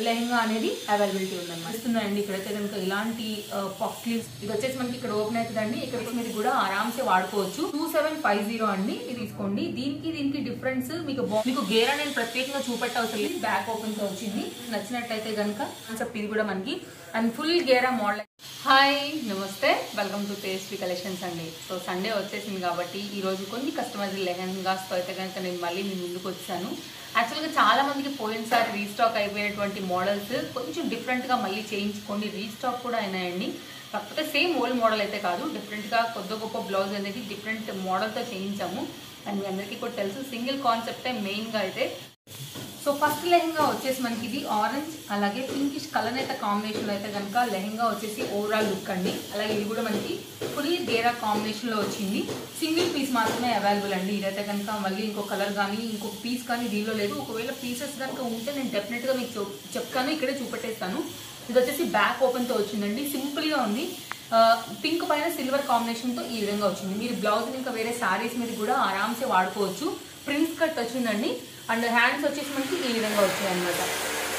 లెహంగా అనేది అవైలబిలిటీ ఉందన్నమాట. ఇస్తుందండి ఇక్కడైతే కనుక ఇలాంటి పఫ్ స్లీవ్స్. ఇది వచ్చేసి మనకి ఇక్కడ ఓపెన్ అవుతుందండి. ఇక్కడ మీరు కూడా ఆరామ్సే వాడుకోవచ్చు. 2750 అండి. ఇది తీసుకోండి. దీనికి డిఫరెన్స్ మీకు గేరా నేను ప్రత్యేకంగా చూపెట్టవసరం లేదు. బ్యాక్ ఓపెన్ తో వచ్చింది. నచ్చినట్టయితే కనుక ఇది కూడా మనకి and full Gera model. Hi నమస్తే, వెల్కమ్ టు టేస్టీ కలెక్షన్స్ అండి. సో సండే వచ్చేసింది కాబట్టి ఈ రోజు కొన్ని కస్టమైజ్డ్ లెహంగాస్ తో అయితే కనుక నేను మళ్ళీ మీ ముందుకు వచ్చాను. యాక్చువల్గా చాలా మందికి పోయినసారి రీస్టాక్ అయిపోయినటువంటి మోడల్స్ కొంచెం డిఫరెంట్గా మళ్ళీ చేయించుకోండి. రీస్టాక్ కూడా అయినాయండి. కాకపోతే సేమ్ ఓల్డ్ మోడల్ అయితే కాదు, డిఫరెంట్గా కొద్ది గొప్ప బ్లౌజ్ అనేది డిఫరెంట్ మోడల్తో చేయించాము. అండ్ మీ అందరికీ కూడా తెలుసు సింగిల్ కాన్సెప్టే మెయిన్గా అయితే. సో ఫస్ట్ లెహంగా వచ్చేసి మనకి ఇది ఆరెంజ్ అలాగే పింకిష్ కలర్ అయితే కాంబినేషన్లో అయితే కనుక లెహంగా వచ్చేసి ఓవరాల్ లుక్ అండి. అలాగే ఇది కూడా మనకి ఫుల్ గేరా కాంబినేషన్లో వచ్చింది. సింగిల్ పీస్ మాత్రమే అవైలబుల్ అండి. ఇదైతే కనుక మళ్ళీ ఇంకో కలర్ కానీ ఇంకొక పీస్ కానీ దీనిలో లేదు. ఒకవేళ పీసెస్ కనుక ఉంటే నేను డెఫినెట్గా మీకు చెప్తాను, ఇక్కడే చూపెట్టేస్తాను. ఇది వచ్చేసి బ్యాక్ ఓపెన్తో వచ్చిందండి. సింపుల్గా ఉంది. పింక్ పైన సిల్వర్ కాంబినేషన్తో ఈ విధంగా వచ్చింది. మీరు బ్లౌజ్ ఇంకా వేరే శారీస్ మీద కూడా ఆరామ్సే వాడుకోవచ్చు. ప్రిన్స్ కట్ వచ్చిందండి. అండ్ హ్యాండ్స్ వచ్చేసి మనకి ఈ విధంగా వచ్చాయి అనమాట.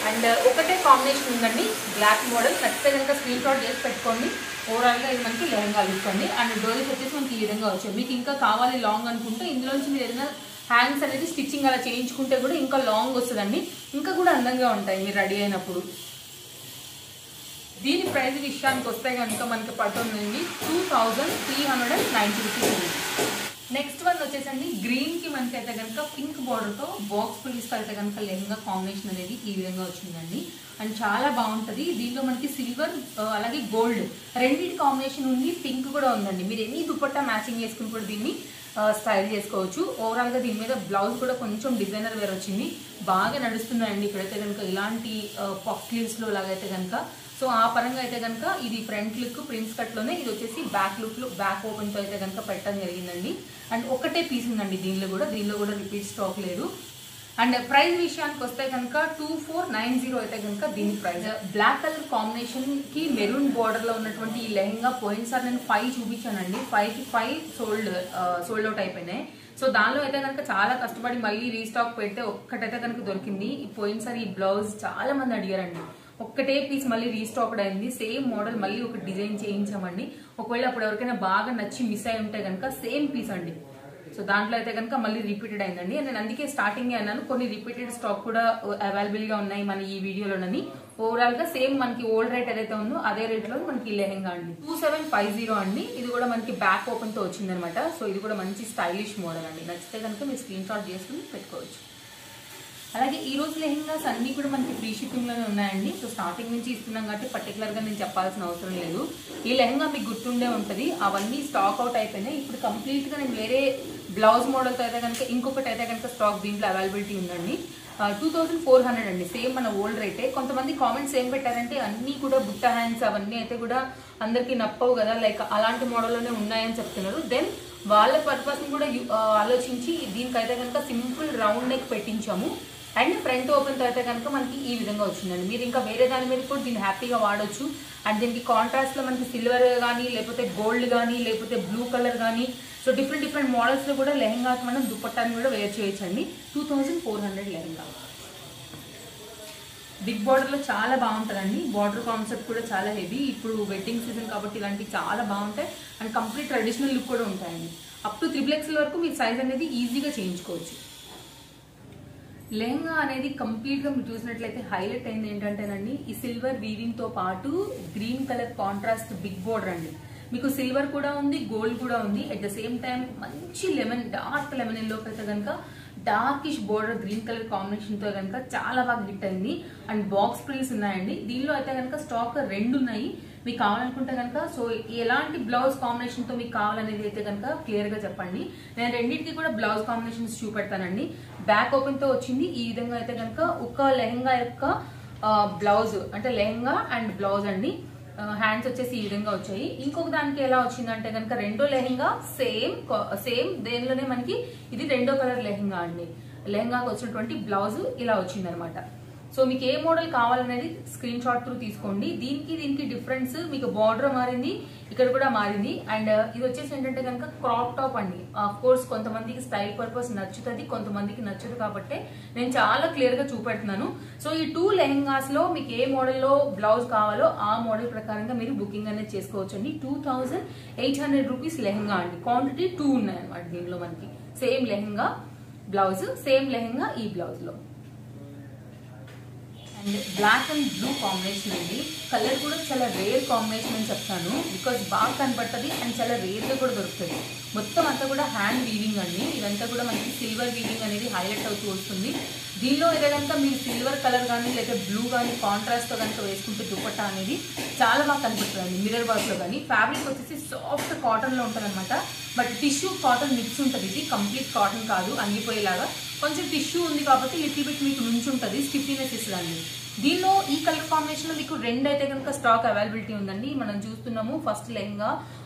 అండ్ ఒకటే కాంబినేషన్ ఉందండి, బ్లాక్ మోడల్. నచ్చితే కనుక స్క్రీన్ షాట్ చేసి పెట్టుకోండి. ఓవరాల్గా ఇది మనకి లెహంగా ఇస్తుంది. అండ్ డోరీస్ వచ్చేసి మనకి ఈ విధంగా వచ్చాయి. మీకు ఇంకా కావాలి లాంగ్ అనుకుంటే ఇందులోంచి మీరు ఏదైనా హ్యాండ్స్ అనేది స్టిచ్చింగ్ అలా చేయించుకుంటే కూడా ఇంకా లాంగ్ వస్తుందండి. ఇంకా కూడా అందంగా ఉంటాయి మీరు రెడీ అయినప్పుడు. దీని ప్రైస్ విషయానికి వస్తే కనుక మనకి పడుతుందండి 2390 రూపీస్. నెక్స్ట్ వన్ వచ్చేసండి గ్రీన్ కి మనకి అయితే కనుక పింక్ బార్డర్ తో బాక్స్ పులీస్ అయితే కనుక లెహంగా కాంబినేషన్ అనేది ఈ విధంగా వచ్చిందండి. అండ్ చాలా బాగుంటది. దీంట్లో మనకి సిల్వర్ అలాగే గోల్డ్ రెండింటి కాంబినేషన్ ఉంది. పింక్ కూడా ఉందండి. మీరు ఎన్ని దుపట్టా మ్యాచింగ్ చేసుకుని కూడా దీన్ని స్టైల్ చేసుకోవచ్చు. ఓవరాల్ గా దీని మీద బ్లౌజ్ కూడా కొంచెం డిజైనర్ వేర్ వచ్చింది. బాగా నడుస్తుందండి. ఇక్కడైతే కనుక ఇలాంటి పఫ్ స్లీవ్స్ లో లాగైతే కనుక సో ఆ పరంగా అయితే కనుక ఇది ఫ్రంట్ లుక్ ప్రిన్స్ కట్ లోనే, ఇది వచ్చేసి బ్యాక్ లుక్ లో బ్యాక్ ఓపెన్ తో అయితే కనుక పెట్టడం జరిగిందండి. అండ్ ఒకటే పీస్ ఉందండి దీనిలో కూడా రిపీట్ స్టాక్ లేదు. అండ్ ప్రైస్ విషయానికి వస్తే కనుక 2490 అయితే కనుక దీని ప్రైస్. బ్లాక్ కలర్ కాంబినేషన్ కి మెరూన్ బార్డర్ లో ఉన్నటువంటి ఈ లెహంగా పోయినసారి నేను 5 చూపించానండి. 5కి 5 సోల్డ్ అవుట్ అయిపోయినాయి. సో దానిలో అయితే కనుక చాలా కష్టపడి మళ్ళీ రీస్టాక్ పెడితే ఒక్కటైతే కనుక దొరికింది. పోయినసారి ఈ బ్లౌజ్ చాలా మంది అడిగారండి. ఒక్కటే పీస్ మళ్ళీ రీస్టాక్డ్ అయింది. సేమ్ మోడల్ మళ్ళీ ఒక డిజైన్ చేయించామండి. ఒకవేళ అప్పుడు ఎవరికైనా బాగా నచ్చి మిస్ అయి ఉంటే కనుక సేమ్ పీస్ అండి. సో దాంట్లో అయితే కనుక మళ్ళీ రిపీటెడ్ అయిందండి. నేను అందుకే స్టార్టింగ్ అన్నాను కొన్ని రిపీటెడ్ స్టాక్ కూడా అవైలబుల్ గా ఉన్నాయి మన ఈ వీడియోలోనని. ఓవరాల్ గా సేమ్ మనకి ఓల్డ్ రేట్ ఏదైతే ఉందో అదే రేట్ లో మనకి లెహంగా అండి 2750 అండి. ఇది కూడా మనకి బ్యాక్ ఓపెన్ తో వచ్చింది అనమాట. సో ఇది కూడా మంచి స్టైలిష్ మోడల్ అండి. నచ్చితే కనుక మీరు స్క్రీన్ షాట్ చేసుకుని పెట్టుకోవచ్చు. అలాగే ఈ రోజు లెహంగాస్ అన్ని కూడా మనకి ఫ్రీ షిప్పింగ్ లోనే ఉన్నాయండి. సో స్టార్టింగ్ నుంచి ఇస్తున్నాం కాబట్టి పర్టికులర్ గా నేను చెప్పాల్సిన అవసరం లేదు. ఈ లెహంగా మీకు గుర్తుండే ఉంటది. అవన్నీ స్టాక్ అవుట్ అయిపోయినాయి. ఇప్పుడు కంప్లీట్ గా నేను వేరే బ్లౌజ్ మోడల్ తో అయితే కనుక ఇంకొకటి అయితే కనుక స్టాక్ దీంట్లో అవైలబిలిటీ ఉందండి. 2400 అండి. సేమ్ మన ఓల్డ్ రేటే. కొంతమంది కామెంట్స్ ఏం పెట్టారంటే అన్ని కూడా బుట్ట హ్యాండ్స్ అవన్నీ అయితే కూడా అందరికి నప్పవు కదా, లైక్ అలాంటి మోడల్లోనే ఉన్నాయని చెప్తున్నారు. దెన్ వాళ్ళ పర్పస్ ని కూడా ఆలోచించి దీనికైతే కనుక సింపుల్ రౌండ్ నెక్ పెట్టించాము. అండ్ ఫ్రంట్ ఓపెన్ తో అయితే కనుక మనకి ఈ విధంగా వచ్చిందండి. మీరు ఇంకా వేరే దాని మీద కూడా దీన్ని హ్యాపీగా వాడొచ్చు. అండ్ దీనికి కాంట్రాస్ట్ లో మనకి సిల్వర్ కానీ లేకపోతే గోల్డ్ కానీ లేకపోతే బ్లూ కలర్ కానీ సో డిఫరెంట్ మోడల్స్ లో కూడా లెహంగా మనం దుపట్టాన్ని కూడా వేర్ చేయొచ్చండి. 2400 లెహంగా. బిగ్ బార్డర్ లో చాలా బాగుంటుందండి. బార్డర్ కాన్సెప్ట్ కూడా చాలా హెవీ. ఇప్పుడు వెడ్డింగ్ సీజన్ కాబట్టి ఇలాంటివి చాలా బాగుంటాయి. అండ్ కంప్లీట్ ట్రెడిషనల్ లుక్ కూడా ఉంటాయండి. అప్ టు 3XL వరకు మీ సైజ్ అనేది ఈజీగా చేయించుకోవచ్చు. లెహంగా అనేది కంప్లీట్ గా మీరు చూసినట్లయితే హైలైట్ అయింది ఏంటంటేనండి ఈ సిల్వర్ వీవింగ్ తో పాటు green colour contrast big border అండి. మీకు సిల్వర్ కూడా ఉంది, గోల్డ్ కూడా ఉంది. అట్ ద సేమ్ టైం మంచి డార్క్ లెమన్ ఎల్లోకి అయితే కనుక darkish border green colour combination తో కనుక చాలా బాగా హిట్ అయింది. అండ్ బాక్స్ ప్రిల్స్ ఉన్నాయండి. దీనిలో అయితే కనుక స్టాక్ 2 ఉన్నాయి. మీకు కావాలనుకుంటే కనుక సో ఎలాంటి బ్లౌజ్ కాంబినేషన్ తో మీకు కావాలనేది అయితే కనుక క్లియర్ గా చెప్పండి. నేను రెండింటికి కూడా బ్లౌజ్ కాంబినేషన్స్ చూపెడతానండి. బ్యాక్ ఓపెన్ తో వచ్చింది. ఈ విధంగా అయితే కనుక ఒక లెహంగా యొక్క బ్లౌజ్ అంటే లెహంగా అండ్ బ్లౌజ్ అండి. హ్యాండ్స్ వచ్చేసి ఈ విధంగా వచ్చాయి. ఇంకొక దానికి ఎలా వచ్చిందంటే కనుక రెండో లెహంగా సేమ్ దేనిలోనే మనకి ఇది రెండో కలర్ లెహంగా అండి. లెహంగాకి వచ్చినటువంటి బ్లౌజ్ ఇలా వచ్చింది అనమాట. సో మీకు ఏ మోడల్ కావాలనేది స్క్రీన్ షాట్ త్రూ తీసుకోండి. దీనికి డిఫరెన్స్ మీకు బార్డర్ మారింది, ఇక్కడ కూడా మారింది. అండ్ ఇది వచ్చేసి ఏంటంటే కనుక క్రాప్ టాప్ అండి. ఆఫ్ కోర్స్ కొంతమందికి స్టైల్ పర్పస్ నచ్చుతుంది, కొంతమందికి నచ్చదు, కాబట్టి నేను చాలా క్లియర్ గా చూపెడుతున్నాను. సో ఈ 2 లెహెంగాస్ లో మీకు ఏ మోడల్లో బ్లౌజ్ కావాలో ఆ మోడల్ ప్రకారంగా మీరు బుకింగ్ అనేది చేసుకోవచ్చు అండి. 2800 రూపీస్ లెహెంగా అండి. క్వాంటిటీ 2 ఉన్నాయి అనమాట దీనిలో మనకి. Same lehenga blouse, same lehenga ఈ బ్లౌజ్ లో. And black and blue combination అండి. కలర్ కూడా చాలా రేర్ కాంబినేషన్ అని చెప్తాను, బికాజ్ బాగా కనపడుతుంది అండ్ చాలా రేర్గా కూడా దొరుకుతుంది. మొత్తం అంతా కూడా హ్యాండ్ వీవింగ్ అండి. ఇదంతా కూడా మనకి సిల్వర్ వీవింగ్ అనేది హైలైట్ అవుతూ వస్తుంది. దీనిలో ఏదైనా మీరు సిల్వర్ కలర్ కానీ లేదా బ్లూ కానీ కాంట్రాస్ట్తో కనుక వేసుకుంటే దుపట్టా అనేది చాలా బాగా కనిపిస్తుంది మిర్రర్ వర్క్లో. కానీ ఫ్యాబ్రిక్ వచ్చేసి సాఫ్ట్ కాటన్లో ఉంటుంది అనమాట. బట్ టిష్యూ కాటన్ మిక్స్ ఉంటుంది. ఇది కంప్లీట్ కాటన్ కాదు, అంగిపోయేలాగా కొంచెం టిష్యూ ఉంది కాబట్టి లిటిల్ బిట్ మీకు నుంచి ఉంటుంది, స్టిఫీనెస్ ఇస్తుందండి. దీనిలో ఈ కలర్ కాంబినేషన్ లో మీకు 2 అయితే కనుక స్టాక్ అవైలబిలిటీ ఉందండి. మనం చూస్తున్నాము first lehenga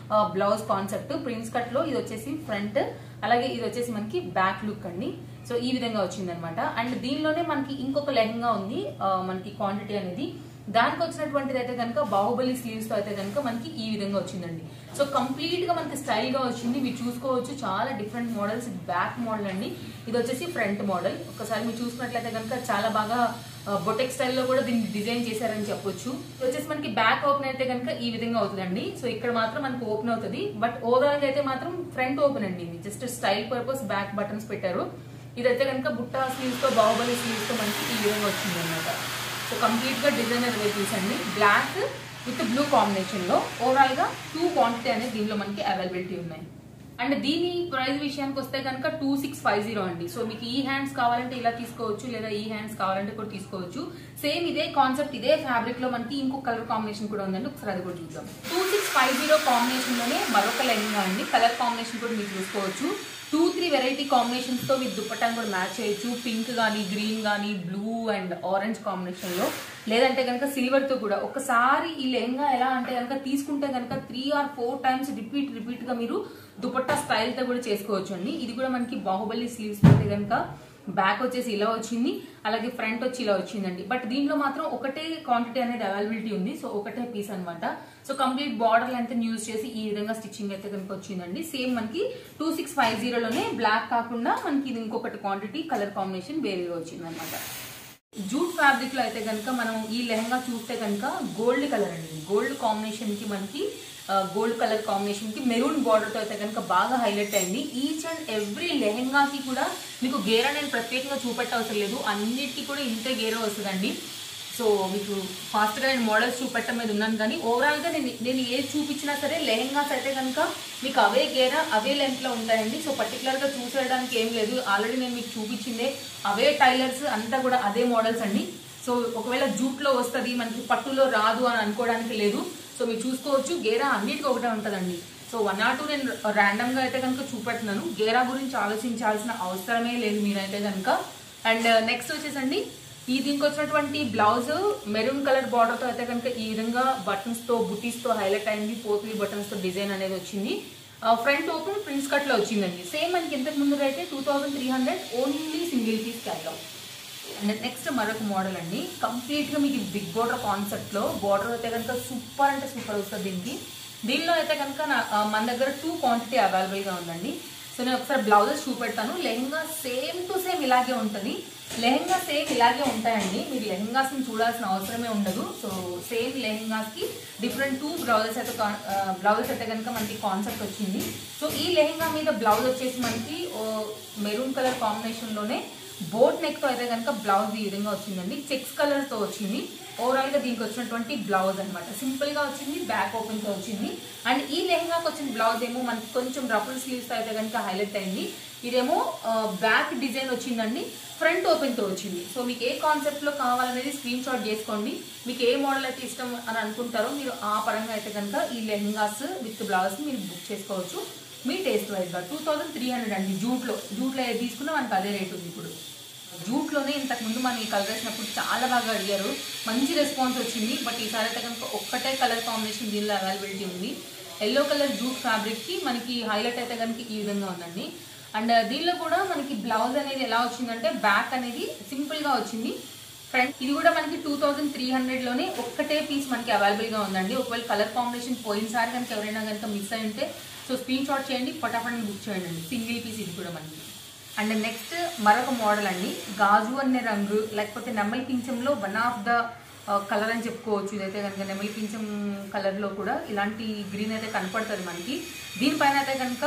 blouse concept prince cut లో. ఇది వచ్చేసి ఫ్రంట్, అలాగే ఇది వచ్చేసి మనకి బ్యాక్ లుక్ అండి. సో ఈ విధంగా వచ్చింది అనమాట. అండ్ దీనిలోనే మనకి ఇంకొక లెహంగా ఉంది మనకి క్వాంటిటీ అనేది. దానికి వచ్చినటువంటిది అయితే కనుక బాహుబలి స్లీవ్స్ తో అయితే కనుక మనకి ఈ విధంగా వచ్చిందండి. సో కంప్లీట్ గా మనకి స్టైల్ గా వచ్చింది. మీరు చూసుకోవచ్చు చాలా డిఫరెంట్ మోడల్స్. బ్యాక్ మోడల్ అండి, ఇది వచ్చేసి ఫ్రంట్ మోడల్. ఒకసారి మీరు చూసుకున్నట్లయితే కనుక చాలా బాగా బొటెక్ స్టైల్లో కూడా దీన్ని డిజైన్ చేశారని చెప్పొచ్చు. ఇది వచ్చేసి మనకి బ్యాక్ ఓపెన్ అయితే కనుక ఈ విధంగా అవుతుందండి. సో ఇక్కడ మాత్రం మనకి ఓపెన్ అవుతుంది, బట్ ఓవరాల్ గా అయితే మాత్రం ఫ్రంట్ ఓపెన్ అండి. Just style purpose back buttons పెట్టారు. ఇదైతే కనుక బుట్టా స్లీవ్స్ తో బాహుబలి స్లీవ్స్ తో మనకి ఈ విధంగా వచ్చింది అనమాట. సో కంప్లీట్ గా డిజైనర్ వెరైటీస్ అండి. బ్లాక్ విత్ బ్లూ కాంబినేషన్ లో ఓవరాల్ గా 2 క్వాంటిటీ అనేది దీనిలో మనకి అవైలబిలిటీ ఉన్నాయి. అండ్ దీని ప్రైస్ విషయానికి వస్తే కనుక 2650 అండి. సో మీకు ఈ హ్యాండ్స్ కావాలంటే ఇలా తీసుకోవచ్చు, లేదా ఈ హ్యాండ్స్ కావాలంటే కూడా తీసుకోవచ్చు. సేమ్ ఇదే కాన్సెప్ట్, ఇదే ఫ్యాబ్రిక్ లో మనకి ఇంకొక కలర్ కాంబినేషన్ కూడా ఉందండి. ఒకసారి అది కూడా చూద్దాం. 2650 కాంబినేషన్ లోనే మరొక లెహంగా అండి. కలర్ కాంబినేషన్ కూడా మీరు చూసుకోవచ్చు. 2-3 వెరైటీ కాంబినేషన్స్ తో విత్ దుపట్టాను కూడా మ్యాచ్ చేయొచ్చు. పింక్ గానీ, గ్రీన్ గానీ, బ్లూ అండ్ ఆరెంజ్ కాంబినేషన్ లో, లేదంటే కనుక సిల్వర్ తో కూడా. ఒకసారి ఈ లెహంగా ఎలా అంటే కనుక తీసుకుంటే కనుక 3 or 4 టైమ్స్ రిపీట్ గా మీరు దుపట్టా స్టైల్ తో కూడా చేసుకోవచ్చు అండి. ఇది కూడా మనకి బాహుబలి స్లీవ్స్ అయితే కనుక బ్యాక్ వచ్చేసి ఇలా వచ్చింది, అలాగే ఫ్రంట్ వచ్చి ఇలా వచ్చిందండి. బట్ దీంట్లో మాత్రం ఒకటే క్వాంటిటీ అనేది అవైలబిలిటీ ఉంది. సో ఒకటే పీస్ అనమాట. So complete border length use చేసి ఈ విధంగా స్టిచ్చింగ్ అయితే కనుక వచ్చిందండి. సేమ్ మనకి 2650 లోనే బ్లాక్ కాకుండా మనకి ఇది ఇంకొకటి క్వాంటిటీ కలర్ కాంబినేషన్ వేరేగా వచ్చింది అనమాట. జూట్ ఫ్యాబ్రిక్ లో అయితే కనుక మనం ఈ లెహంగా చూస్తే కనుక గోల్డ్ కలర్ అండి. గోల్డ్ కాంబినేషన్ కి మనకి గోల్డ్ కలర్ కాంబినేషన్ కి మెరూన్ బార్డర్ తో అయితే కనుక బాగా హైలైట్ అయింది. ఈచ్ అండ్ ఎవ్రీ లెహంగాకి కూడా మీకు గేరా నేను ప్రత్యేకంగా చూపెట్టవసరం లేదు, అన్నిటికీ కూడా ఇంతే గేరా వస్తుందండి. సో మీకు ఫాస్ట్ గా నేను మోడల్స్ చూపెట్టడం మీద ఉన్నాను, కానీ ఓవరాల్ గా నేను ఏది చూపించినా సరే లెహంగాస్ అయితే కనుక మీకు అవే గేరా అవే లెంత్ లో ఉంటాయండి. సో పర్టికులర్ గా చూసేయడానికి ఏం లేదు, ఆల్రెడీ నేను మీకు చూపించిందే అవే టైలర్స్ అంతా కూడా అదే మోడల్స్ అండి. సో ఒకవేళ జూట్ లో వస్తుంది మనకి పట్టులో రాదు అని అనుకోవడానికి లేదు. సో మీరు చూసుకోవచ్చు గేరా అన్నిటికీ ఒకటే ఉంటుందండి. సో 1 or 2 నేను ర్యాండమ్ గా అయితే కనుక చూపెడుతున్నాను. గేరా గురించి ఆలోచించాల్సిన అవసరమే లేదు మీరైతే కనుక. అండ్ నెక్స్ట్ వచ్చేసండి ఈ దీనికి వచ్చినటువంటి బ్లౌజ్ మెరూన్ కలర్ బార్డర్ తో అయితే కనుక ఈ విధంగా బటన్స్ తో బుటీస్ తో హైలైట్ అయింది. పోత్లీ బటన్స్ తో డిజైన్ అనేది వచ్చింది. ఫ్రంట్ ఓపెన్ ప్రిన్స్ కట్ లో వచ్చిందండి. సేమ్ మనకి ఇంతకు ముందు అయితే 2300 only single piece catalogue. And next మరొక మోడల్ అండి. కంప్లీట్ గా మీకు బిగ్ బోర్డర్ కాన్సెప్ట్ లో బార్డర్ అయితే కనుక సూపర్ అంటే సూపర్ వస్తుంది దీనికి. దీనిలో అయితే కనుక మన దగ్గర 2 క్వాంటిటీ అవైలబుల్ గా ఉందండి. సో నేను ఒకసారి బ్లౌజెస్ చూపెడతాను. లెహంగా సేమ్ టు సేమ్ ఇలాగే ఉంటుంది. లెహంగా సేమ్ ఇలాగే ఉంటాయండి, మీరు లెహంగాస్ ని చూడాల్సిన అవసరమే ఉండదు. సో సేమ్ లెహంగాస్ కి డిఫరెంట్ 2 బ్లౌజెస్ అయితే కనుక మనకి కాన్సెప్ట్ వచ్చింది. సో ఈ లెహంగా మీద బ్లౌజ్ వచ్చేసి మనకి మెరూన్ కలర్ కాంబినేషన్ లోనే బోట్ నెక్ తో అయితే కనుక బ్లౌజ్ ఈ విధంగా వచ్చిందండి. చెక్స్ కలర్ తో వచ్చింది. ఓవరాల్ గా దీనికి వచ్చినటువంటి బ్లౌజ్ అనమాట సింపుల్ గా వచ్చింది, బ్యాక్ ఓపెన్ తో వచ్చింది. అండ్ ఈ లెహంగాకి వచ్చిన బ్లౌజ్ ఏమో మనకి కొంచెం రఫుల్ స్లీవ్స్ తో అయితే కనుక హైలైట్ అయింది. ఇదేమో బ్యాక్ డిజైన్ వచ్చిందండి, ఫ్రంట్ ఓపెన్ తో వచ్చింది. సో మీకు ఏ కాన్సెప్ట్ లో కావాలనేది స్క్రీన్ షాట్ చేసుకోండి. మీకు ఏ మోడల్ అయితే ఇష్టం అని అనుకుంటారో మీరు ఆ పరంగా అయితే కనుక ఈ లెహంగాస్ విత్ బ్లౌజ్ మీరు బుక్ చేసుకోవచ్చు మీ టేస్ట్ వైజ్ గా. 2300 అండి. జూట్లో ఏది తీసుకున్నా మనకి అదే రేట్ ఉంది. ఇప్పుడు జూట్లోనే ఇంతకు ముందు మనం ఈ కలర్ వేసినప్పుడు చాలా బాగా అడిగారు, మంచి రెస్పాన్స్ వచ్చింది. బట్ ఈసారి అయితే కనుక ఒక్కటే కలర్ కాంబినేషన్ దీనిలో అవైలబిలిటీ ఉంది. ఎల్లో కలర్ జూట్ ఫ్యాబ్రిక్ కి మనకి హైలైట్ అయితే కనుక ఈ విధంగా ఉందండి. అండ్ దీనిలో కూడా మనకి బ్లౌజ్ అనేది ఎలా వచ్చిందంటే బ్యాక్ అనేది సింపుల్ గా వచ్చింది, ఫ్రెండ్స్ ఇది కూడా మనకి 2300 లోనే ఒక్కటే పీస్ మనకి అవైలబుల్ గా ఉందండి. ఒకవేళ కలర్ కాంబినేషన్ పోయినసారి కనుక ఎవరైనా కనుక మిస్ అయి ఉంటే సో స్క్రీన్ షాట్ చేయండి, ఫటాఫట్ బుక్ చేయండి. సింగిల్ పీస్ ఇది కూడా మనకి. అండ్ నెక్స్ట్ మరొక మోడల్ అండి, గాజు అనే రంగు లేకపోతే నెమలి పింఛంలో వన్ ఆఫ్ ద కలర్ అని చెప్పుకోవచ్చు. ఇదైతే కనుక నెమలి పింఛం కలర్లో కూడా ఇలాంటి గ్రీన్ అయితే కనపడుతుంది మనకి. దీనిపైన అయితే కనుక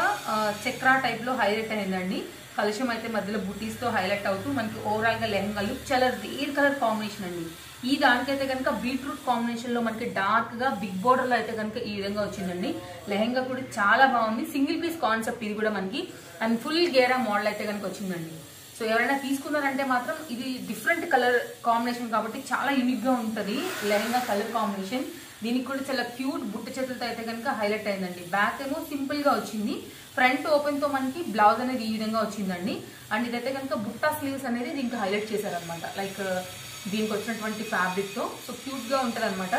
చక్రా టైప్లో హైలైట్ అయిందండి. కలుషం అయితే మధ్యలో బుటీస్తో హైలైట్ అవుతూ మనకి ఓవరాల్గా లెహంగా లుక్ చాలా రేర్ కలర్ కాంబినేషన్ అండి. ఈ దానికైతే కనుక బీట్రూట్ కాంబినేషన్లో మనకి డార్క్గా బిగ్ బోర్డర్లో అయితే కనుక ఈ విధంగా వచ్చిందండి. లెహంగా కూడా చాలా బాగుంది. సింగిల్ పీస్ కాన్సెప్ట్ ఇది కూడా మనకి. అండ్ ఫుల్ గేరా మోడల్ అయితే కనుక వచ్చిందండి. సో ఎవరైనా తీసుకున్నారంటే మాత్రం ఇది డిఫరెంట్ కలర్ కాంబినేషన్ కాబట్టి చాలా యూనిక్గా ఉంటుంది లెహంగా కలర్ కాంబినేషన్. దీనికి కూడా చాలా క్యూట్ బుట్ట చేతులతో అయితే కనుక హైలైట్ అయిందండి. బ్యాక్ ఏమో సింపుల్గా వచ్చింది, ఫ్రంట్ ఓపెన్తో మనకి బ్లౌజ్ అనేది ఈ విధంగా వచ్చిందండి. అండ్ ఇదైతే కనుక బుట్టా స్లీవ్స్ అనేది దీనికి హైలైట్ చేశారనమాట, లైక్ దీనికి వచ్చినటువంటి ఫ్యాబ్రిక్తో. సో క్యూట్గా ఉంటుంది అనమాట.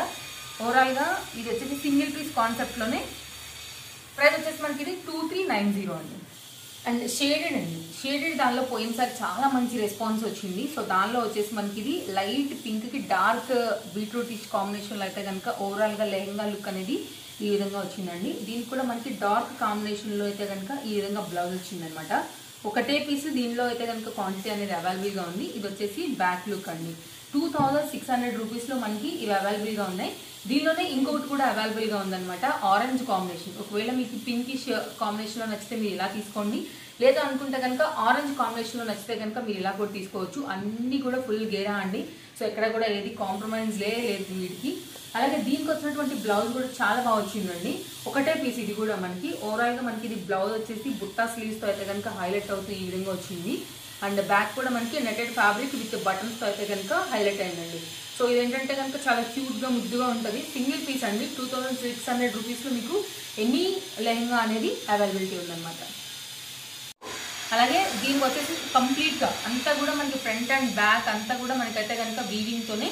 ఓవరాల్గా ఇది వచ్చేసి సింగిల్ పీస్ కాన్సెప్ట్లోనే. ప్రైస్ వచ్చేసి మనకి ఇది 2390 అండి. అండ్ షేడెడ్ అండి, షేడెడ్ దానిలో పోయినసారి చాలా మంచి రెస్పాన్స్ వచ్చింది. సో దానిలో వచ్చేసి మనకి ఇది లైట్ పింక్కి డార్క్ బీట్రూట్ ఇష్ కాంబినేషన్లో అయితే కనుక ఓవరాల్గా లెహంగా లుక్ అనేది ఈ విధంగా వచ్చిందండి. దీనికి కూడా మనకి డార్క్ కాంబినేషన్లో అయితే కనుక ఈ విధంగా బ్లౌజ్ వచ్చిందనమాట. ఒకటే పీస్ దీనిలో అయితే కనుక క్వాంటిటీ అనేది అవైలబుల్గా ఉంది. ఇది వచ్చేసి బ్యాక్ లుక్ అండి. 2600 రూపీస్లో మనకి ఇవి అవైలబుల్గా ఉన్నాయి. దీనిలోనే ఇంకొకటి కూడా అవైలబుల్గా ఉందన్నమాట, ఆరెంజ్ కాంబినేషన్. ఒకవేళ మీకు పింకిష్ కాంబినేషన్లో నచ్చితే మీరు ఇలా తీసుకోండి, లేదా అనుకుంటే కనుక ఆరెంజ్ కాంబినేషన్లో నచ్చితే కనుక మీరు ఇలా కూడా తీసుకోవచ్చు. అన్నీ కూడా ఫుల్ గేరా అండి. సో ఎక్కడ కూడా ఏది కాంప్రమైజ్ లేదు వీటికి. అలాగే దీనికి వచ్చినటువంటి బ్లౌజ్ కూడా చాలా బాగా వచ్చిందండి. ఒకటే పీస్ ఇది కూడా మనకి. ఓవరాల్గా మనకి ఇది బ్లౌజ్ వచ్చేసి బుట్టా స్లీవ్స్తో అయితే కనుక హైలైట్ అవుతూ ఈ విధంగా వచ్చింది. అండ్ బ్యాక్ కూడా మనకి నెటెడ్ ఫ్యాబ్రిక్ విత్ బటన్స్తో అయితే కనుక హైలైట్ అయిందండి. సో ఇదేంటంటే కనుక చాలా క్యూట్గా ముద్దుగా ఉంటుంది. సింగిల్ పీస్ అండి. 2600 రూపీస్లో మీకు ఎనీ లెహంగా అనేది అవైలబిలిటీ ఉందన్నమాట. అలాగే దీనికి వచ్చేసి కంప్లీట్గా అంతా కూడా మనకి ఫ్రంట్ అండ్ బ్యాక్ అంతా కూడా మనకైతే కనుక వీవింగ్తోనే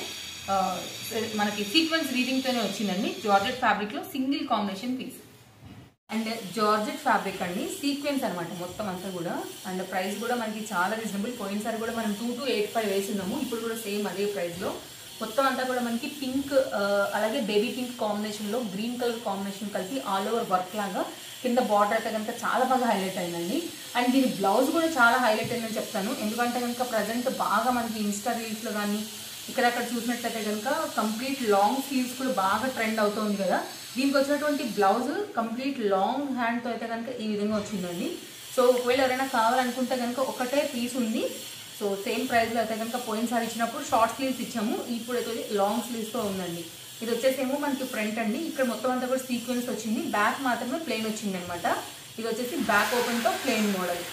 మనకి సీక్వెన్స్ వీవింగ్తోనే వచ్చిందండి. జార్జెట్ ఫ్యాబ్రిక్లో single combination piece. And georgette fabric అండి, సీక్వెన్స్ అనమాట మొత్తం అంతా కూడా. అండ్ ప్రైస్ కూడా మనకి చాలా రీజనబుల్. పోయినసారి కూడా మనం 2285 వేసున్నాము, ఇప్పుడు కూడా సేమ్ అదే ప్రైస్లో. మొత్తం అంతా కూడా మనకి పింక్ అలాగే బేబీ పింక్ కాంబినేషన్లో గ్రీన్ కలర్ కాంబినేషన్ కలిపి ఆల్ ఓవర్ వర్క్ లాగా కింద బార్డర్ అయితే కనుక చాలా బాగా హైలైట్ అయిందండి. అండ్ దీని బ్లౌజ్ కూడా చాలా హైలైట్ అయిందని చెప్తాను. ఎందుకంటే కనుక ప్రజెంట్ బాగా మనకి ఇన్స్టా రీల్స్లో కానీ ఇక్కడక్కడ చూసినట్లయితే కనుక కంప్లీట్ లాంగ్ స్లీవ్స్ కూడా బాగా ట్రెండ్ అవుతుంది కదా. దీనికి వచ్చినటువంటి బ్లౌజ్ కంప్లీట్ లాంగ్ హ్యాండ్తో అయితే కనుక ఈ విధంగా వచ్చిందండి. సో ఒకవేళ ఎవరైనా కావాలనుకుంటే కనుక ఒకటే పీస్ ఉంది. సో సేమ్ ప్రైస్లో అయితే కనుక పోయినసారి ఇచ్చినప్పుడు షార్ట్ స్లీవ్స్ ఇచ్చాము, ఇప్పుడు అయితే లాంగ్ స్లీవ్స్తో ఉందండి. ఇది వచ్చేసేమో మనకి ఫ్రంట్ అండి. ఇక్కడ మొత్తం అంతా కూడా సీక్వెన్స్ వచ్చింది, బ్యాక్ మాత్రమే ప్లెయిన్ వచ్చింది అనమాట. ఇది వచ్చేసి బ్యాక్ ఓపెన్తో ప్లెయిన్ మోడల్.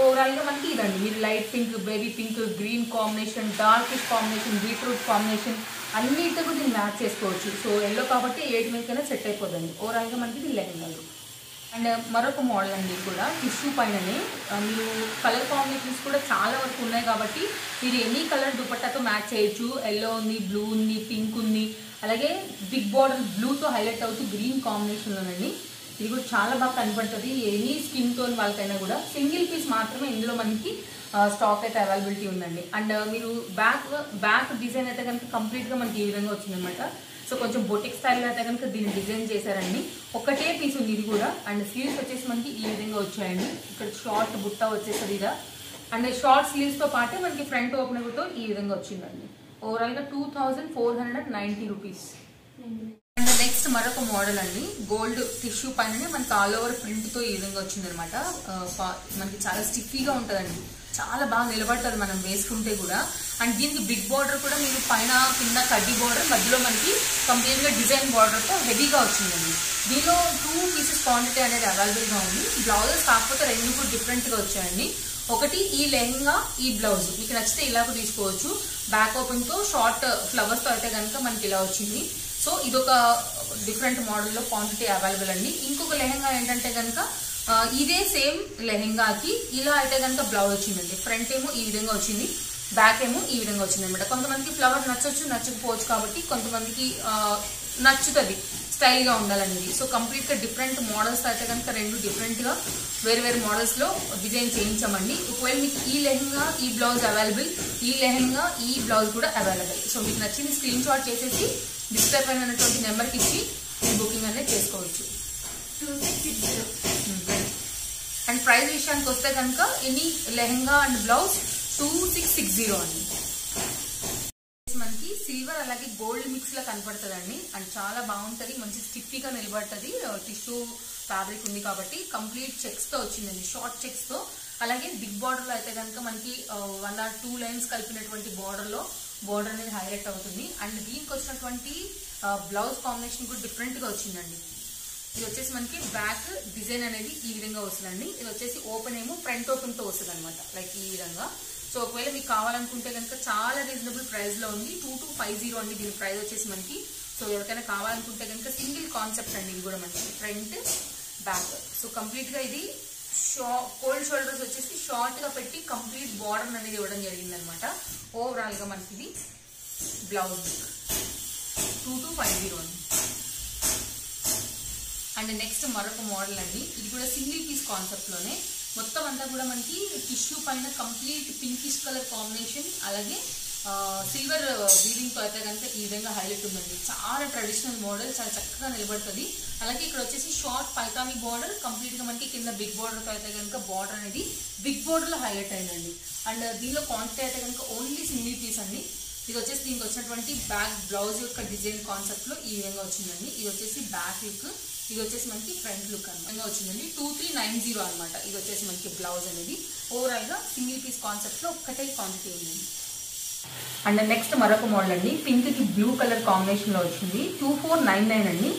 ఓవరాల్గా మనకి ఇదండి. మీరు light pink, baby pink, green combination, darkish combination, beetroot combination అన్నిటితో కూడా దీన్ని మ్యాచ్ చేసుకోవచ్చు. సో ఎల్లో కాబట్టి 8 మీదకైనా సెట్ అయిపోతుంది. ఓవరాల్గా మనకి ఇది లెహంగాలు. అండ్ మరొక మోడల్ అండి కూడా టిష్యూ పైననే. మీరు కలర్ కాంబినేషన్స్ కూడా చాలా వరకు ఉన్నాయి కాబట్టి మీరు ఎనీ కలర్ దుపట్టాతో మ్యాచ్ చేయొచ్చు. ఎల్లో ఉంది, బ్లూ ఉంది, పింక్ ఉంది, అలాగే బిగ్ బార్డర్ బ్లూతో హైలైట్ అవుతూ గ్రీన్ కాంబినేషన్లోనండి. ఇది కూడా చాలా బాగా కనపడుతుంది ఎనీ స్కిన్ టోన్ వాళ్ళకైనా కూడా. సింగిల్ పీస్ మాత్రమే ఇందులో మనకి స్టాక్ అయితే అవైలబిలిటీ ఉందండి. అండ్ మీరు బ్యాక్ డిజైన్ అయితే కనుక కంప్లీట్గా మనకి ఈ విధంగా వచ్చిందనమాట. సో కొంచెం బొటిక్ స్టైల్లో అయితే కనుక దీన్ని డిజైన్ చేశారండి. ఒకటే పీస్ ఉంది ఇది కూడా. అండ్ స్లీవ్స్ వచ్చేసి మనకి ఈ విధంగా వచ్చాయండి. ఇక్కడ షార్ట్ బుట్ట వచ్చేసరి ఇదా. అండ్ షార్ట్ స్లీవ్స్తో పాటే మనకి ఫ్రంట్ ఓపెనర్తో ఈ విధంగా వచ్చిందండి. ఓవరాల్గా 2490 రూపీస్. అండ్ నెక్స్ట్ మరొక మోడల్ అండి, గోల్డ్ టిష్యూ పైన మనకి ఆల్ ఓవర్ ప్రింట్తో ఈ విధంగా వచ్చిందనమాట. మనకి చాలా స్టిఫీగా ఉంటుందండి, చాలా బాగా నిలబడుతుంది మనం వేసుకుంటే కూడా. అండ్ దీనికి బిగ్ బార్డర్ కూడా మీరు పైన కింద కడ్డీ బార్డర్, మధ్యలో మనకి కంప్లీట్గా డిజైన్ బార్డర్తో హెవీగా వచ్చిందండి. దీనిలో 2 పీసెస్ క్వాంటిటీ అనేది అవైలబుల్గా ఉంది. బ్లౌజెస్ కాకపోతే 2 కూడా డిఫరెంట్గా వచ్చాయండి. ఒకటి ఈ లెహంగా, ఈ బ్లౌజ్ మీకు నచ్చితే ఇలా కూడా తీసుకోవచ్చు. బ్యాక్ ఓపెన్తో షార్ట్ ఫ్లవర్స్తో అయితే కనుక మనకి ఇలా వచ్చింది. సో ఇదొక డిఫరెంట్ మోడల్లో క్వాంటిటీ అవైలబుల్ అండి. ఇంకొక లెహంగా ఏంటంటే కనుక ఇదే సేమ్ లెహంగాకి ఇలా అయితే కనుక బ్లౌజ్ వచ్చిందండి. ఫ్రంట్ ఏమో ఈ విధంగా వచ్చింది, బ్యాక్ ఏమో ఈ విధంగా వచ్చింది అనమాట. కొంతమందికి ఫ్లవర్ నచ్చొచ్చు, నచ్చకపోవచ్చు కాబట్టి కొంతమందికి నచ్చుతుంది. స్టైల్ గా ఉండాలనేది. సో కంప్లీట్ గా డిఫరెంట్ మోడల్స్ అయితే కనుక రెండు డిఫరెంట్ గా వేరే వేరే మోడల్స్ లో డిజైన్ చేయించామండి. ఒకవేళ మీకు ఈ లెహంగా ఈ బ్లౌజ్ అవైలబుల్, ఈ లెహంగా ఈ బ్లౌజ్ కూడా అవైలబుల్. సో మీకు నచ్చింది స్క్రీన్ షాట్ చేసేసి డిస్ప్లే పైన ఉన్నటువంటి నెంబర్కి ఇచ్చి మీరు బుకింగ్ అనేది చేసుకోవచ్చు. అండ్ ప్రైస్ విషయానికి వస్తే కనుక ఎనీ లెహంగా అండ్ బ్లౌజ్ 2660 అండి. మనకి సిల్వర్ అలాగే గోల్డ్ మిక్స్ లా కనపడుతుందండి. అండ్ చాలా బాగుంటది, మంచి స్టిఫీగా నిలబడుతుంది. టిష్యూ ఫ్యాబ్రిక్ ఉంది కాబట్టి కంప్లీట్ చెక్స్ తో వచ్చిందండి, షార్ట్ చెక్స్ తో. అలాగే బిగ్ బార్డర్ లో అయితే కనుక మనకి 1 or 2 లైన్స్ కలిపినటువంటి బార్డర్ లో బార్డర్ అనేది హైలైట్ అవుతుంది. అండ్ దీనికి వచ్చినటువంటి బ్లౌజ్ కాంబినేషన్ కూడా డిఫరెంట్ గా వచ్చిందండి. ఇది వచ్చేసి మనకి బ్యాక్ డిజైన్ అనేది ఈ విధంగా వస్తుందండి. ఇది వచ్చేసి ఓపెన్ ఏమో ఫ్రంట్ ఓపెన్ తో వస్తుంది అనమాట, లైక్ ఈ విధంగా. సో ఒకవేళ మీకు కావాలనుకుంటే కనుక చాలా రీజనబుల్ ప్రైస్ లో ఉంది, 2250 అండి దీని ప్రైస్ వచ్చేసి మనకి. సో ఎవరికైనా కావాలనుకుంటే కనుక సింగిల్ కాన్సెప్ట్ అండి ఇది కూడా మనకి, ఫ్రంట్ బ్యాక్. సో కంప్లీట్ గా ఇది కోల్డ్ షోల్డర్స్ వచ్చేసి షార్ట్ గా పెట్టి కంప్లీట్ బార్డర్ అనేది ఇవ్వడం జరిగింది అనమాట. ఓవరాల్ గా మనకి ఇది బ్లౌజ్ 2250 అండి. అండ్ నెక్స్ట్ మరొక మోడల్ అండి, ఇది కూడా సింగిల్ పీస్ కాన్సెప్ట్ లోనే. మొత్తం అంతా కూడా మనకి టిష్యూ పైన కంప్లీట్ పింకిష్ కలర్ కాంబినేషన్, అలాగే సిల్వర్ వీవింగ్ తో అయితే కనుక ఈ విధంగా హైలైట్ ఉందండి. చాలా ట్రెడిషనల్ మోడల్, చాలా చక్కగా నిలబడుతుంది. అలాగే ఇక్కడ వచ్చేసి షార్ట్ పైతాని బార్డర్, కంప్లీట్ గా మనకి కింద బిగ్ బార్డర్ తో అయితే కనుక బార్డర్ అనేది బిగ్ బార్డర్ లో హైలైట్ అయిందండి. అండ్ దీనిలో క్వాంటిటీ అయితే కనుక ఓన్లీ సింగిల్ పీస్ అండి. ఇది వచ్చేసి దీనికి వచ్చినటువంటి బ్యాక్ బ్లౌజ్ యొక్క డిజైన్ కాన్సెప్ట్ లో ఈ విధంగా వచ్చిందండి. ఇది వచ్చేసి బ్యాక్ లుక్, ఇది వచ్చేసి మనకి ఫ్రంట్ లుక్ అనమాట వచ్చిందండి. 2390 అనమాట ఇది వచ్చేసి మనకి బ్లౌజ్ అనేది. ఓవరాల్ గా సింగిల్ పీస్ కాన్సెప్ట్ లో ఒక్కటే క్వాంటిటీ ఉందండి. అండ్ నెక్స్ట్ మరొక మోడల్ అండి, పింక్ కి బ్లూ కలర్ కాంబినేషన్ లో వచ్చింది. 2499 అండి.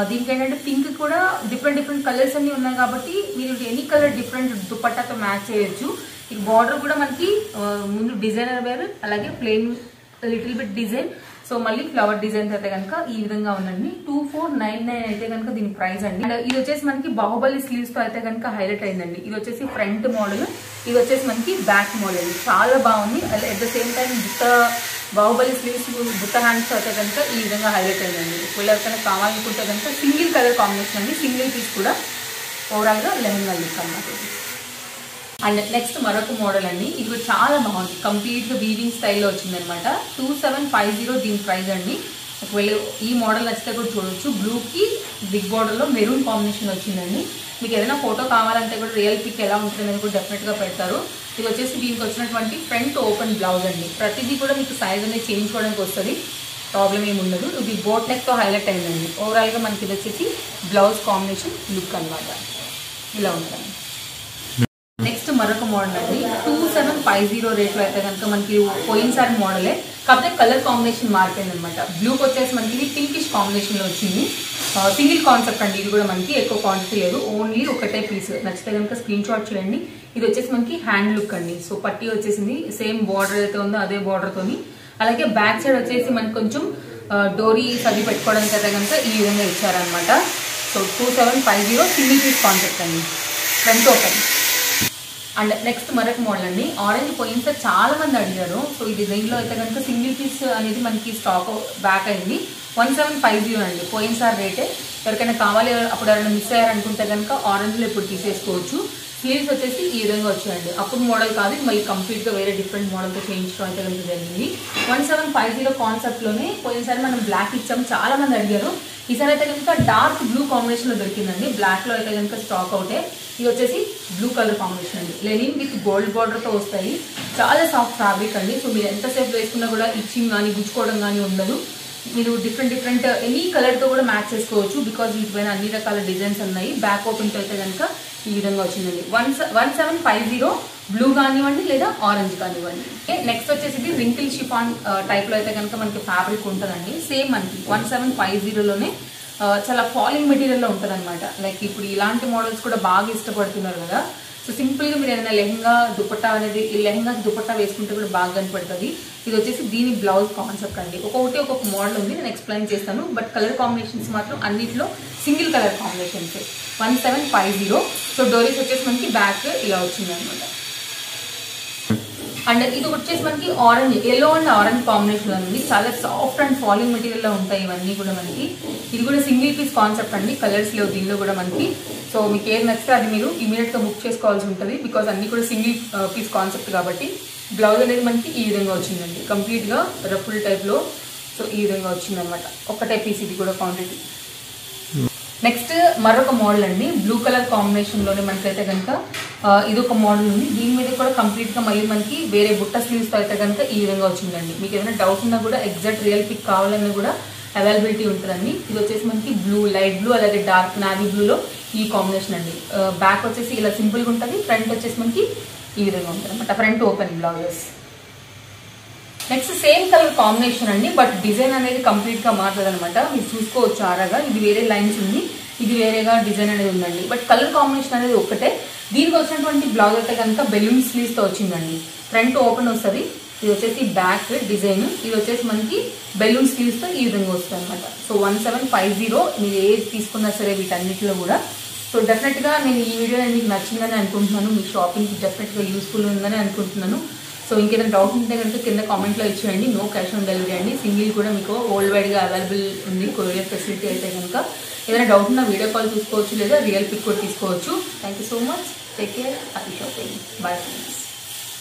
దీనికి ఏంటంటే పింక్ కూడా డిఫరెంట్ కలర్స్ అన్ని ఉన్నాయి కాబట్టి మీరు ఎనీ కలర్ డిఫరెంట్ దుపట్టాతో మ్యాచ్ చేయొచ్చు. ఈ బార్డర్ కూడా మనకి ముందు డిజైనర్ వేర్, అలాగే plain little bit design, so మళ్ళీ ఫ్లవర్ డిజైన్స్ అయితే కనుక ఈ విధంగా ఉందండి. 2499 అయితే కనుక దీని ప్రైస్ అండి. అండ్ ఇది వచ్చేసి మనకి బాహుబలి స్లీవ్స్ తో అయితే కనుక హైలైట్ అయిందండి. ఇది వచ్చేసి ఫ్రంట్ మోడల్, ఇది వచ్చేసి మనకి బ్యాక్ మోడల్. చాలా బాగుంది. At the same time Baahubali sleeves బుట్ట హ్యాండ్స్ అయితే కనుక ఈ విధంగా హైలైట్ అయిందండి. ఒకవేళ ఎవరికైనా కావాలనుకుంటే కనుక సింగిల్ కలర్ కాంబినేషన్ అండి, సింగిల్ పీస్ కూడా. ఓవరాల్ గా లెహంగా లుక్ అన్నమాట. అండ్ నెక్స్ట్ మరొక మోడల్ అండి, ఇది కూడా చాలా బాగుంది, కంప్లీట్ గా వీవింగ్ స్టైల్లో వచ్చింది అనమాట. 2750 దీని ప్రైస్ అండి. ఒకవేళ ఈ మోడల్ నచ్చితే కూడా చూడొచ్చు. బ్లూ కి బిగ్ బార్డర్ లో మెరూన్ కాంబినేషన్ వచ్చిందండి. మీకు ఏదైనా ఫోటో కావాలంటే కూడా రియల్ పిక్ ఎలా ఉంటుంది అనేది కూడా డెఫినెట్ గా పెడతారు. ఇది వచ్చేసి దీనికి వచ్చినటువంటి ఫ్రంట్ ఓపెన్ బ్లౌజ్ అండి. ప్రతిదీ కూడా మీకు సైజ్ అనేది చేయించుకోవడానికి వస్తుంది, ప్రాబ్లం ఏమి ఉండదు. ఇది బోట్ నెక్ తో హైలైట్ అయిందండి. ఓవరాల్ గా మనకి ఇది వచ్చేసి బ్లౌజ్ కాంబినేషన్ లుక్ అనమాట, ఇలా ఉంటుంది. నెక్స్ట్ మరొక మోడల్ అండి, 2750 రేట్లో అయితే కనుక మనకి పోయినసారి మోడలే, కాకపోతే కలర్ కాంబినేషన్ మారిపోయింది అనమాట. బ్లూకి వచ్చేసి మనకి ఇది పింకిష్ కాంబినేషన్ లో వచ్చింది. సింగిల్ కాన్సెప్ట్ అండి, ఇది కూడా మనకి ఎక్కువ క్వాంటిటీ లేదు, ఓన్లీ ఒకటే పీస్. నచ్చితే కనుక స్క్రీన్ షాట్ చేయండి. ఇది వచ్చేసి మనకి హ్యాండ్ లుక్ అండి. సో పట్టి వచ్చేసింది, సేమ్ బార్డర్ అయితే ఉందో అదే బార్డర్ తోని. అలాగే బ్యాక్ సైడ్ వచ్చేసి మనకి కొంచెం డోరీ సది పెట్టుకోవడానికి అయితే కనుక ఈ విధంగా ఇచ్చారనమాట. సో 2750 సింగిల్ పీస్ కాన్సెప్ట్ అండి, ఫ్రంట్ ఓపెన్. అండ్ నెక్స్ట్ మరొక మోడల్ అండి, ఆరెంజ్ పోయినసారి చాలా మంది అడిగారు. సో ఈ డిజైన్ లో అయితే కనుక సింగిల్ పీస్ అనేది మనకి స్టాక్ బ్యాక్ అయింది. 1750 అండి, పోయినసారి రేటే. ఎవరికైనా కావాలి, అప్పుడు ఎవరైనా మిస్ అయ్యారనుకుంటే కనుక ఆరెంజ్ లో ఇప్పుడు తీసేసుకోవచ్చు. స్లీవ్స్ వచ్చేసి ఈ విధంగా వచ్చాయండి. అప్పుడు మోడల్ కాదు, మళ్ళీ కంప్లీట్ గా వేరే డిఫరెంట్ మోడల్ తో చేయించడం అయితే కనుక జరిగింది. 1750 కాన్సెప్ట్ లోనే పోయినసారి మనం బ్లాక్ ఇచ్చాం, చాలా మంది అడిగారు. ఈసారి అయితే కనుక డార్క్ బ్లూ కాంబినేషన్ లో దొరికిందండి. బ్లాక్ లో అయితే కనుక స్టాక్ అవుతే. ఇది వచ్చేసి బ్లూ కలర్ కాంబినేషన్ అండి, లెనిన్ విత్ గోల్డ్ బార్డర్ తో వస్తాయి. చాలా సాఫ్ట్ ఫ్యాబ్రిక్ అండి. సో మీరు ఎంతసేపు వేసుకున్నా కూడా ఇచ్చింగ్ కానీ గుచ్చుకోవడం కానీ ఉండదు. మీరు డిఫరెంట్ ఎనీ కలర్ తో కూడా మ్యాచ్ చేసుకోవచ్చు, బికాజ్ వీటిపైన అన్ని రకాల డిజైన్స్ ఉన్నాయి. బ్యాక్ ఓపెన్ తో అయితే కనుక ఈ విధంగా వచ్చిందండి. 1750 బ్లూ కానివ్వండి లేదా ఆరెంజ్ కానివ్వండి. నెక్స్ట్ వచ్చేసి రింకిల్ షిఫాన్ టైప్ లో అయితే కనుక మనకి ఫ్యాబ్రిక్ ఉంటుందండి. సేమ్ మనకి 1750లోనే చాలా ఫాలింగ్ మెటీరియల్ లో ఉంటుంది అనమాట. లైక్ ఇప్పుడు ఇలాంటి మోడల్స్ కూడా బాగా ఇష్టపడుతున్నారు కదా. సో సింపుల్ గా మీరు ఏదైనా లెహంగా దుపట్టా అనేది, ఈ లెహంగా దుపట్టా వేసుకుంటే కూడా బాగా కనపడుతుంది. ఇది వచ్చేసి దీని బ్లౌజ్ కాన్సెప్ట్ అండి. ఒక్కొక్క మోడల్ ఉంది, నేను ఎక్స్ప్లెయిన్ చేస్తాను. బట్ కలర్ కాంబినేషన్స్ మాత్రం అన్నిట్లో సింగిల్ కలర్ కాంబినేషన్స్. 1750. సో డోరీస్ వచ్చేసి మనకి బ్యాక్ ఇలా వచ్చింది అనమాట. అండ్ ఇది వచ్చేసి మనకి orange, yellow and orange combination ఉంది. చాలా సాఫ్ట్ అండ్ ఫాలింగ్ మెటీరియల్ లో ఉంటాయి ఇవన్నీ కూడా మనకి. ఇది కూడా సింగిల్ పీస్ కాన్సెప్ట్ అండి, కలర్స్ లేవు దీనిలో కూడా మనకి. సో మీకు ఏది నచ్చితే అది మీరు ఇమీడియట్ గా బుక్ చేసుకోవాల్సి ఉంటుంది, బికాస్ అన్ని కూడా సింగిల్ పీస్ కాన్సెప్ట్ కాబట్టి. బ్లౌజ్ అనేది మనకి ఈ విధంగా వచ్చిందండి, కంప్లీట్ గా రఫుల్ టైప్ లో. సో ఈ విధంగా వచ్చింది అనమాట, ఒకటే పీస్ ఇది కూడా క్వాంటిటీ. నెక్స్ట్ మరొక మోడల్ అండి, బ్లూ కలర్ కాంబినేషన్ లోనే మనకైతే కనుక ఇది ఒక మోడల్ ఉంది. దీని మీద కూడా కంప్లీట్ గా మళ్ళీ మనకి వేరే బుట్ట స్లీవ్స్ తో అయితే కనుక ఈ విధంగా వచ్చిందండి. మీకు ఏదైనా డౌట్ ఉన్నా కూడా ఎగ్జాక్ట్ రియల్ పిక్ కావాలన్నా కూడా అవైలబిలిటీ ఉంటుందండి. ఇది వచ్చేసి మనకి బ్లూ, లైట్ బ్లూ అలాగే డార్క్ నావీ బ్లూలో ఈ కాంబినేషన్ అండి. బ్యాక్ వచ్చేసి ఇలా సింపుల్ గా ఉంటుంది, ఫ్రంట్ వచ్చేసి మనకి ఈ విధంగా ఉంటుంది అనమాట, front open blouses. Next same colour combination అండి, బట్ డిజైన్ అనేది కంప్లీట్ గా మారుతుంది అనమాట. మీరు చూసుకోవచ్చు ఆరాగా, ఇది వేరే లైన్స్ ఉంది, ఇది వేరేగా డిజైన్ అనేది ఉందండి, బట్ కలర్ కాంబినేషన్ అనేది ఒకటే. దీనికి వచ్చినటువంటి బ్లౌజ్ అయితే కనుక బెలూన్ స్లీవ్స్ తో వచ్చిందండి. ఫ్రంట్ ఓపెన్ వస్తుంది, ఇది వచ్చేసి బ్యాక్ డిజైన్, ఇది వచ్చేసి మనకి బెలూన్ స్లీవ్స్ తో ఈ విధంగా వస్తుంది అనమాట. సో 1750 మీరు ఏది తీసుకున్నా సరే వీటన్నిటిలో కూడా. సో డెఫినెట్ గా నేను ఈ వీడియో మీకు నచ్చిందని అనుకుంటున్నాను, మీ షాపింగ్ డెఫినెట్ గా యూస్ఫుల్ ఉందని అనుకుంటున్నాను. సో ఇంకేదైనా డౌట్ ఉంటే కనుక కింద కామెంట్లో ఇచ్చేయండి. నో క్యాష్ ఆన్ డెలివరీ అండి, సింగిల్ కూడా మీకు వరల్డ్ వైడ్గా అవైలబుల్ ఉంది కొరియర్ ఫెసిలిటీ అయితే కనుక. ఏదైనా డౌట్ ఉన్నా వీడియో కాల్ చూసుకోవచ్చు, లేదా రియల్ పిక్ కూడా తీసుకోవచ్చు. Thank you so much, take care, happy shopping, bye friends.